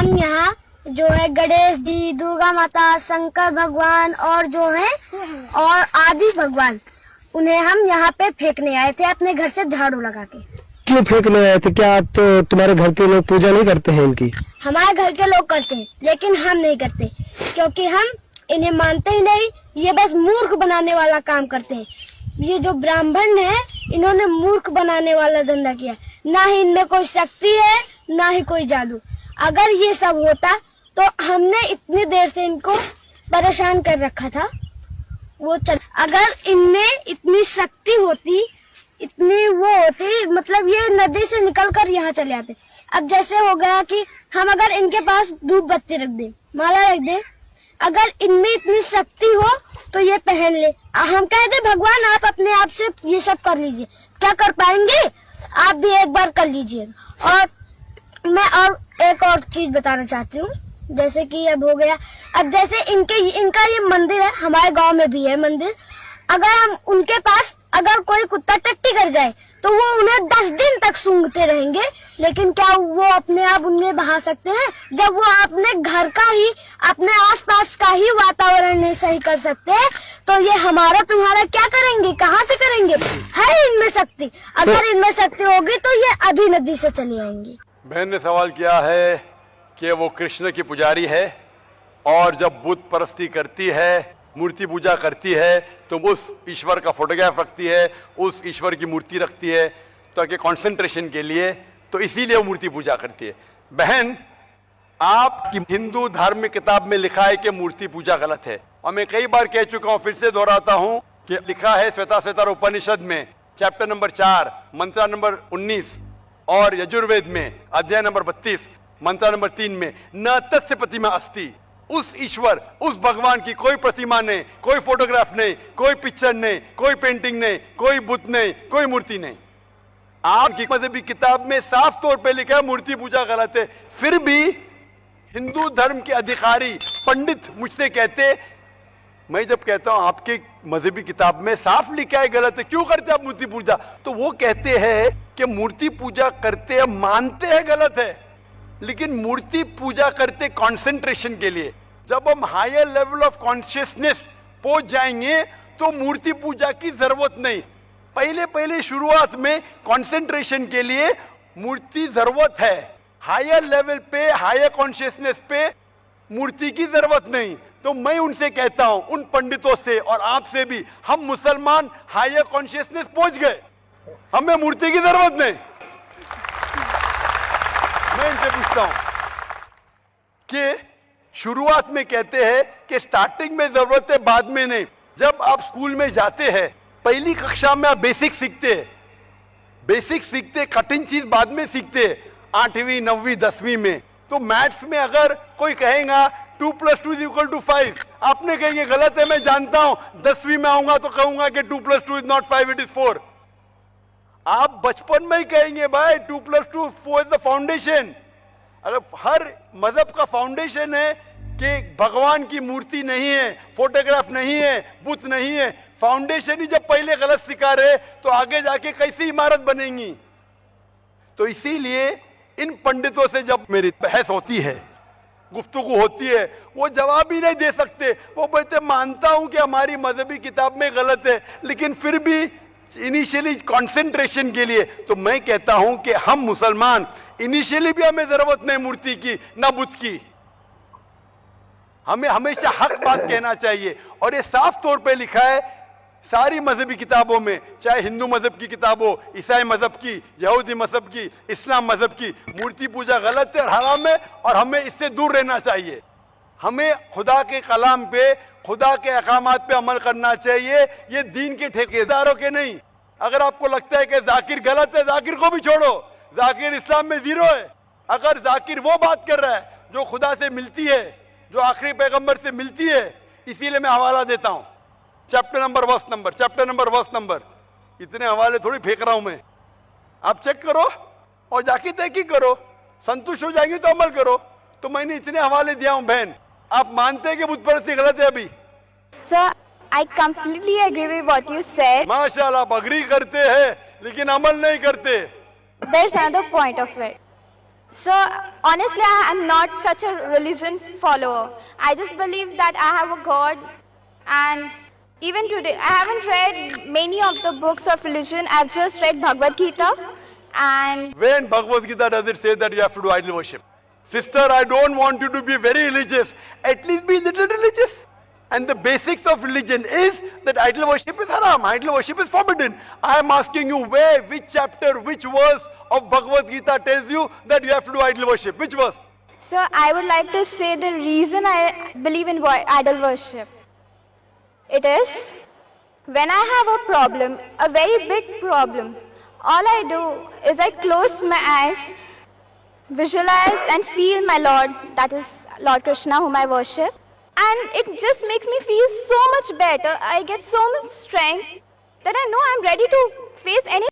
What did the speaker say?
हम यहाँ जो है गणेश जी, दुर्गा माता, शंकर भगवान और जो है और आदि भगवान, उन्हें हम यहाँ पे फेंकने आए थे अपने घर से झाड़ू लगा के। क्यों फेंकने आए थे? क्या आप तो तुम्हारे घर के लोग पूजा नहीं करते हैं इनकी? हमारे घर के लोग करते हैं लेकिन हम नहीं करते, क्योंकि हम इन्हें मानते ही नहीं। ये बस मूर्ख बनाने वाला काम करते हैं। ये जो ब्राह्मण है, इन्होंने मूर्ख बनाने वाला धंधा किया। ना ही इनमें कोई शक्ति है, ना ही कोई जादू। अगर ये सब होता तो हमने इतनी देर से इनको परेशान कर रखा था। वो चल, अगर इनमें इतनी शक्ति होती, इतनी वो होती, मतलब ये नदी से निकलकर यहाँ चले आते। अब जैसे हो गया कि हम अगर इनके पास धूप बत्ती रख दे, माला रख दे, अगर इनमें इतनी शक्ति हो तो ये पहन ले। हम कहते भगवान आप अपने आप से ये सब कर लीजिए, क्या कर पाएंगे? आप भी एक बार कर लीजिए। और मैं और एक और चीज बताना चाहती हूँ, जैसे कि अब हो गया, अब जैसे इनका ये मंदिर है, हमारे गांव में भी है मंदिर। अगर हम उनके पास अगर कोई कुत्ता टट्टी कर जाए तो वो उन्हें 10 दिन तक सूंघते रहेंगे, लेकिन क्या वो अपने आप उन्हें बहा सकते हैं? जब वो अपने घर का ही, अपने आसपास का ही वातावरण नहीं सही कर सकते, तो ये हमारा तुम्हारा क्या करेंगे? कहाँ से करेंगे? है इनमें शक्ति। अगर इनमें शक्ति होगी तो ये अभी नदी से चली आएंगी। बहन ने सवाल किया है कि वो कृष्ण की पुजारी है और जब बुत परस्ती करती है, मूर्ति पूजा करती है, तो उस ईश्वर का फोटोग्राफ रखती है, उस ईश्वर की मूर्ति रखती है ताकि कंसंट्रेशन के लिए, तो इसीलिए वो मूर्ति पूजा करती है। बहन, आपकी हिंदू धार्मिक किताब में लिखा है कि मूर्ति पूजा गलत है, और मैं कई बार कह चुका हूं, फिर से दोहराता हूं कि लिखा है श्वेताश्वेतर उपनिषद में चैप्टर नंबर 4 मंत्र नंबर 19 और यजुर्वेद में अध्याय नंबर 32 मंत्र नंबर 3 में, न तस्य प्रतिमा अस्ति। उस ईश्वर, उस भगवान की कोई प्रतिमा नहीं, कोई फोटोग्राफ नहीं, कोई पिक्चर नहीं, कोई पेंटिंग नहीं, कोई बुत नहीं, कोई मूर्ति नहीं। आपकी मजहबी किताब में साफ तौर पे लिखा है मूर्ति पूजा गलत है। फिर भी हिंदू धर्म के अधिकारी पंडित मुझसे कहते, मैं जब कहता हूं आपके मजहबी किताब में साफ लिखा है गलत है, क्यों करते आप मूर्ति पूजा? तो वो कहते हैं कि मूर्ति पूजा करते हैं, मानते हैं गलत है, लेकिन मूर्ति पूजा करते कंसंट्रेशन के लिए। जब हम हायर लेवल ऑफ कॉन्शियसनेस पहुंच जाएंगे तो मूर्ति पूजा की जरूरत नहीं। पहले शुरुआत में कंसंट्रेशन के लिए मूर्ति जरूरत है। हायर लेवल पे, हायर कॉन्शियसनेस पे मूर्ति की जरूरत नहीं। तो मैं उनसे कहता हूं, उन पंडितों से और आपसे भी, हम मुसलमान हायर कॉन्शियसनेस पहुंच गए, हमें मूर्ति की जरूरत नहीं। मैं इनसे पूछता हूं कि शुरुआत में कहते हैं कि स्टार्टिंग में जरूरत है, बाद में नहीं। जब आप स्कूल में जाते हैं, पहली कक्षा में आप बेसिक सीखते हैं, बेसिक सीखते, कठिन चीज बाद में सीखते हैं, 8वीं 9वीं 10वीं में। तो मैथ्स में अगर कोई कहेगा 2 + 2 = 5, आपने कहेंगे गलत है, मैं जानता हूं। 10वीं में आऊंगा तो कहूंगा कि 2 + 2 = 5, it is 4। आप बचपन में ही कहेंगे भाई 2 + 2 4 इज द फाउंडेशन। अगर हर मजहब का फाउंडेशन है कि भगवान की मूर्ति नहीं है, फोटोग्राफ नहीं है, बुत नहीं है, फाउंडेशन ही जब पहले गलत सिखा रहे तो आगे जाके कैसी इमारत बनेगी? तो इसीलिए इन पंडितों से जब मेरी बहस होती है, गुफ्तगू होती है, वो जवाब ही नहीं दे सकते। वो बोलते मानता हूं कि हमारी मजहबी किताब में गलत है, लेकिन फिर भी इनिशियली कंसंट्रेशन के लिए। तो मैं कहता हूं कि हम मुसलमान इनिशियली भी हमें जरूरत नहीं मूर्ति की, ना बुत की। हमें हमेशा हक बात कहना चाहिए, और ये साफ तौर पे लिखा है सारी मजहबी किताबों में, चाहे हिंदू मजहब की किताब हो, ईसाई मजहब की, यहूदी मजहब की, इस्लाम मजहब की। मूर्ति पूजा गलत है और हराम है, और हमें इससे दूर रहना चाहिए। हमें खुदा के कलाम पे, खुदा के अहकामात पे अमल करना चाहिए, ये दीन के ठेकेदारों के नहीं। अगर आपको लगता है कि जाकिर गलत है, जाकिर को भी छोड़ो, जाकिर इस्लाम में 0 है। अगर जाकिर वो बात कर रहा है जो खुदा से मिलती है, जो आखिरी पैगंबर से मिलती है, इसीलिए मैं हवाला देता हूं, चैप्टर नंबर वर्स नंबर। इतने हवाले थोड़ी फेंक रहा हूं मैं, आप चेक करो और जाके तहकीक करो, संतुष्ट हो जाएंगे तो अमल करो। तो मैंने इतने हवाले दिया हूं बहन। आप मानते हैं कि बुत परस्ती गलत है अभी? Sir, I completely agree with what you said. माशाल्लाह, आप अग्री करते हैं लेकिन अमल नहीं करते। There's another point of it. So honestly, I am not such a religion follower. I just believe that I have a God, and even today, I haven't read many of the books of religion. I've just read Bhagavad Gita, and When Bhagavad Gita does it say that you have to do idol worship? Sister, I don't want you to be very religious. At least be little religious. And the basics of religion is that idol worship is haram. Idol worship is forbidden. I am asking you where, which chapter, which verse of Bhagavad Gita tells you that you have to do idol worship. Which verse? so I would like to say the reason I believe in idol worship. It is when I have a problem, a very big problem, all I do is I close my eyes, visualize and feel my Lord, that is Lord Krishna whom I worship. And it just makes me feel so much better. I get so much strength that I know I'm ready to face any